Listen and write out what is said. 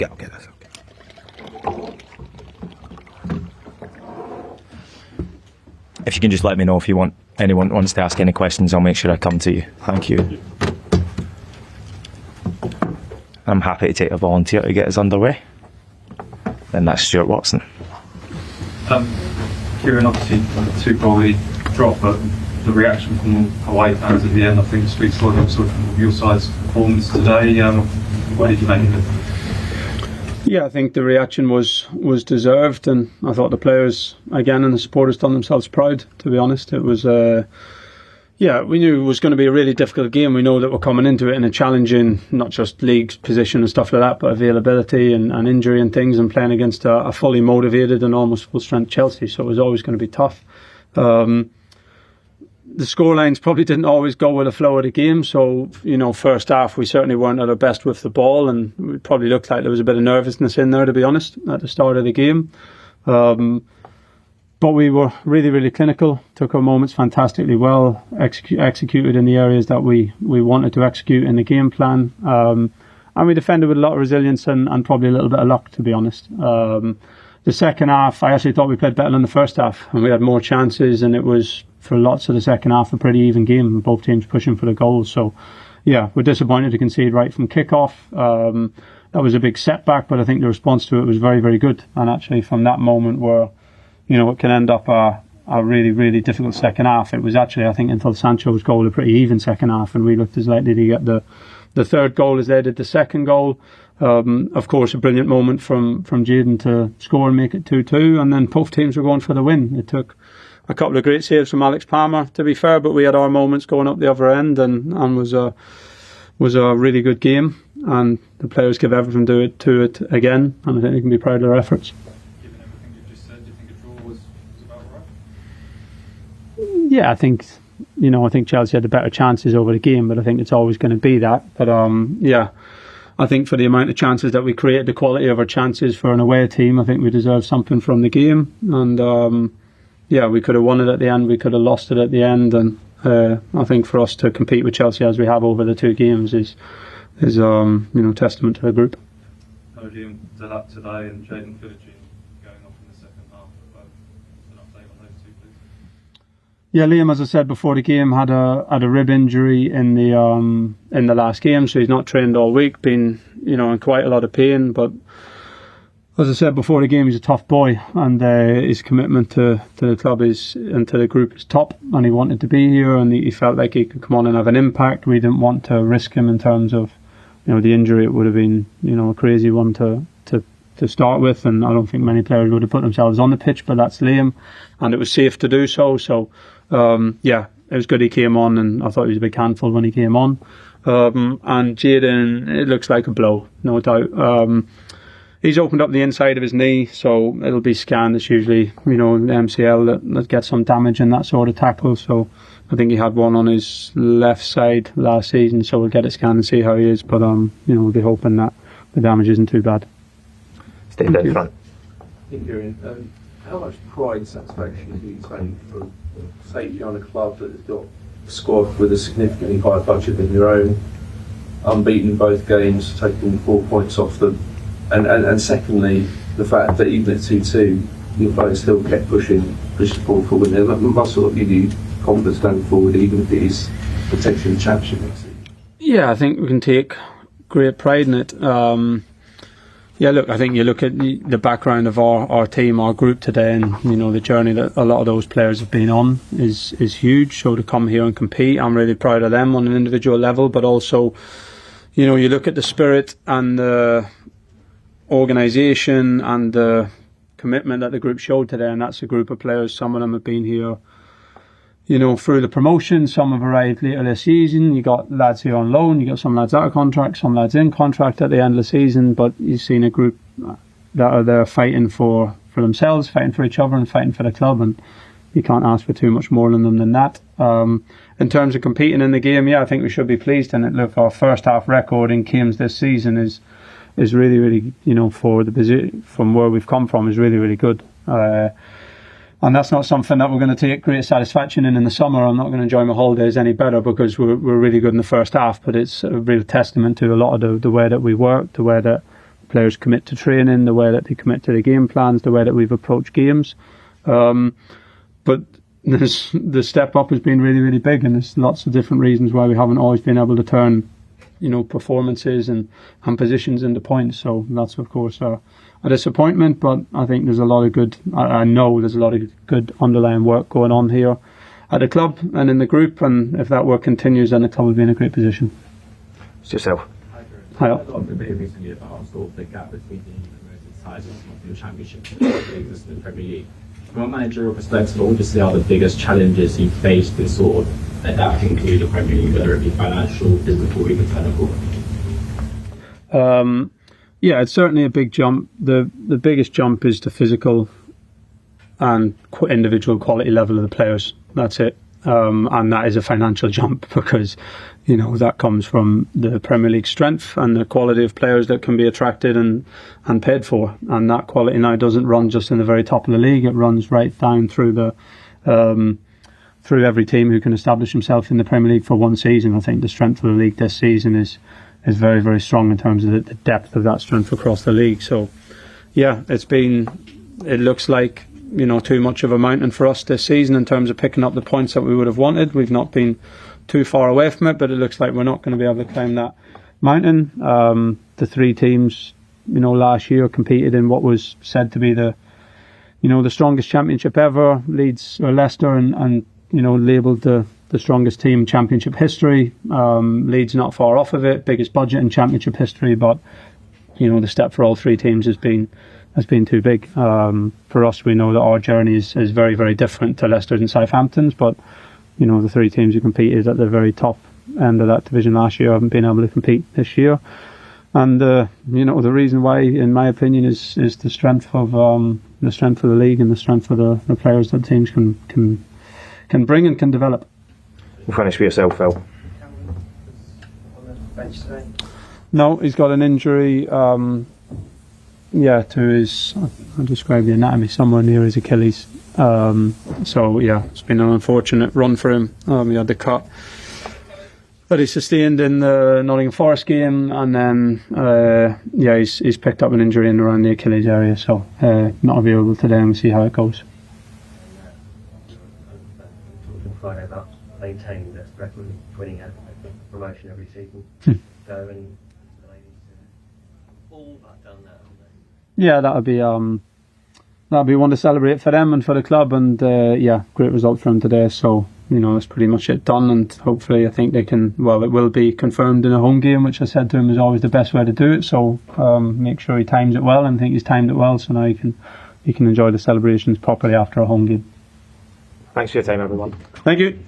Okay, that's okay. If you can just let me know if anyone wants to ask any questions, I'll make sure I come to you. Thank you. I'm happy to take a volunteer to get us underway. Then that's Stuart Watson. Kieran, obviously, 2-goal lead drop, but the reaction from away fans at the end, I think, speaks volumes of your side's performance today. What did you make of it? Yeah, I think the reaction was deserved, and I thought the players, again, and the supporters done themselves proud, to be honest. It was, we knew it was going to be a really difficult game. We know that we're coming into it in a challenging, not just league position and stuff like that, but availability and injury and things, and playing against a fully motivated and almost full-strength Chelsea, so it was always going to be tough. The scorelines probably didn't always go with the flow of the game, so first half we certainly weren't at our best with the ball, and it probably looked like there was a bit of nervousness in there, to be honest, at the start of the game. But we were really, really clinical, took our moments fantastically well, executed in the areas that we wanted to execute in the game plan, and we defended with a lot of resilience and probably a little bit of luck, to be honest. The second half, I actually thought we played better than the first half, and we had more chances, and it was, for lots of the second half, a pretty even game, both teams pushing for the goals. So, yeah, we're disappointed to concede right from kick-off. That was a big setback, but I think the response to it was very, very good. And actually, from that moment where, it can end up a really, really difficult second half, it was actually, I think, until Sancho's goal, a pretty even second half, and we looked as likely to get the third goal as they did the second goal. Of course, a brilliant moment from Jaden to score and make it 2-2, and then both teams were going for the win. It took a couple of great saves from Alex Palmer, to be fair, but we had our moments going up the other end, and was a really good game, and the players give everything to it again, and I think they can be proud of their efforts. Given everything you've just said, do you think a draw was about right? Yeah, I think Chelsea had the better chances over the game, but I think it's always going to be that. But I think for the amount of chances that we created, the quality of our chances for an away team, I think we deserve something from the game, and we could have won it at the end, we could have lost it at the end, and I think for us to compete with Chelsea as we have over the two games is testament to the group. Philogene, Delap today, and Jaden going off in the second half. An update on those two, please. Yeah, Liam, as I said before the game, had a rib injury in the last game, so he's not trained all week, been in quite a lot of pain, but as I said before the game, he's a tough boy, and his commitment to the club and to the group is top, and he wanted to be here, and he felt like he could come on and have an impact. We didn't want to risk him in terms of the injury. It would have been a crazy one to start with, and I don't think many players would have put themselves on the pitch, but that's Liam, and it was safe to do so. So it was good he came on, and I thought he was a big handful when he came on. And Jaden, it looks like a blow, no doubt. He's opened up the inside of his knee, so it'll be scanned. It's usually, the MCL that gets some damage in that sort of tackle. So I think he had one on his left side last season, so we'll get it scanned and see how he is. But, we'll be hoping that the damage isn't too bad. Stay down front. Kieran, how much pride and satisfaction do you take for safety on a club that has got a squad with a significantly higher budget than your own, unbeaten in both games, taking 4 points off them? And secondly, the fact that even at 2-2, you guys still kept pushing the ball forward. It must sort of give you confidence going forward, even if it is potentially the championship next season. Yeah, I think we can take great pride in it. I think you look at the background of our team, our group today, and the journey that a lot of those players have been on is huge. So to come here and compete, I'm really proud of them on an individual level, but also, you look at the spirit and the organisation and the commitment that the group showed today, and that's a group of players. Some of them have been here through the promotion, some have arrived later this season. You got lads here on loan, you got some lads out of contract, some lads in contract at the end of the season, but you've seen a group that are there fighting for themselves, fighting for each other and fighting for the club, and you can't ask for too much more than them than that. In terms of competing in the game, I think we should be pleased in it. Look, our first half record in games this season is really, really, for the position from where we've come from, is really, really good. And that's not something that we're going to take great satisfaction in the summer. I'm not going to enjoy my holidays any better because we're really good in the first half, but it's a real testament to a lot of the way that we work, the way that players commit to training, the way that they commit to the game plans, the way that we've approached games. But the step up has been really, really big, and there's lots of different reasons why we haven't always been able to turn, performances and positions into points. So that's, of course, a disappointment, but I think there's a lot of good, I know there's a lot of good underlying work going on here at the club and in the group, and if that work continues, then the club will be in a great position. It's yourself. Hi. A lot of debate recently about sort of the gap between the promoted sides of the Championship and the Premier League. From a managerial perspective, what would you say are the biggest challenges you faced in sort of adapting to the Premier League, whether it be financial, physical, or even technical? Yeah, it's certainly a big jump. The biggest jump is the physical and individual quality level of the players. That's it. And that is a financial jump because, that comes from the Premier League strength and the quality of players that can be attracted and paid for. And that quality now doesn't run just in the very top of the league. It runs right down through through every team who can establish himself in the Premier League for one season. I think the strength of the league this season is very, very strong in terms of the depth of that strength across the league. So, yeah, it looks like, too much of a mountain for us this season in terms of picking up the points that we would have wanted. We've not been too far away from it, but it looks like we're not going to be able to climb that mountain. The three teams, last year competed in what was said to be the strongest championship ever. Leeds or Leicester and labelled the strongest team in championship history. Leeds not far off of it, biggest budget in championship history, but the step for all three teams has been too big. For us, we know that our journey is very, very different to Leicester's and Southampton's, but the three teams who competed at the very top end of that division last year haven't been able to compete this year. And the reason why, in my opinion, is the strength of the league and the strength of the players that teams can bring and can develop. We'll finish with yourself, Phil. No, he's got an injury. To his, I'll describe the anatomy, somewhere near his Achilles. It's been an unfortunate run for him. He had the cut that he sustained in the Nottingham Forest game, and then he's picked up an injury in around the Achilles area, so not available today, and we'll see how it goes. Talking Friday about maintaining this record, winning a promotion every season. So many ladies all but done that. Yeah, that'll be one to celebrate for them and for the club, and great result for them today. So that's pretty much it done, and hopefully I think they can. Well, it will be confirmed in a home game, which I said to him is always the best way to do it. So make sure he times it well, and I think he's timed it well. So now he can enjoy the celebrations properly after a home game. Thanks for your time, everyone. Thank you.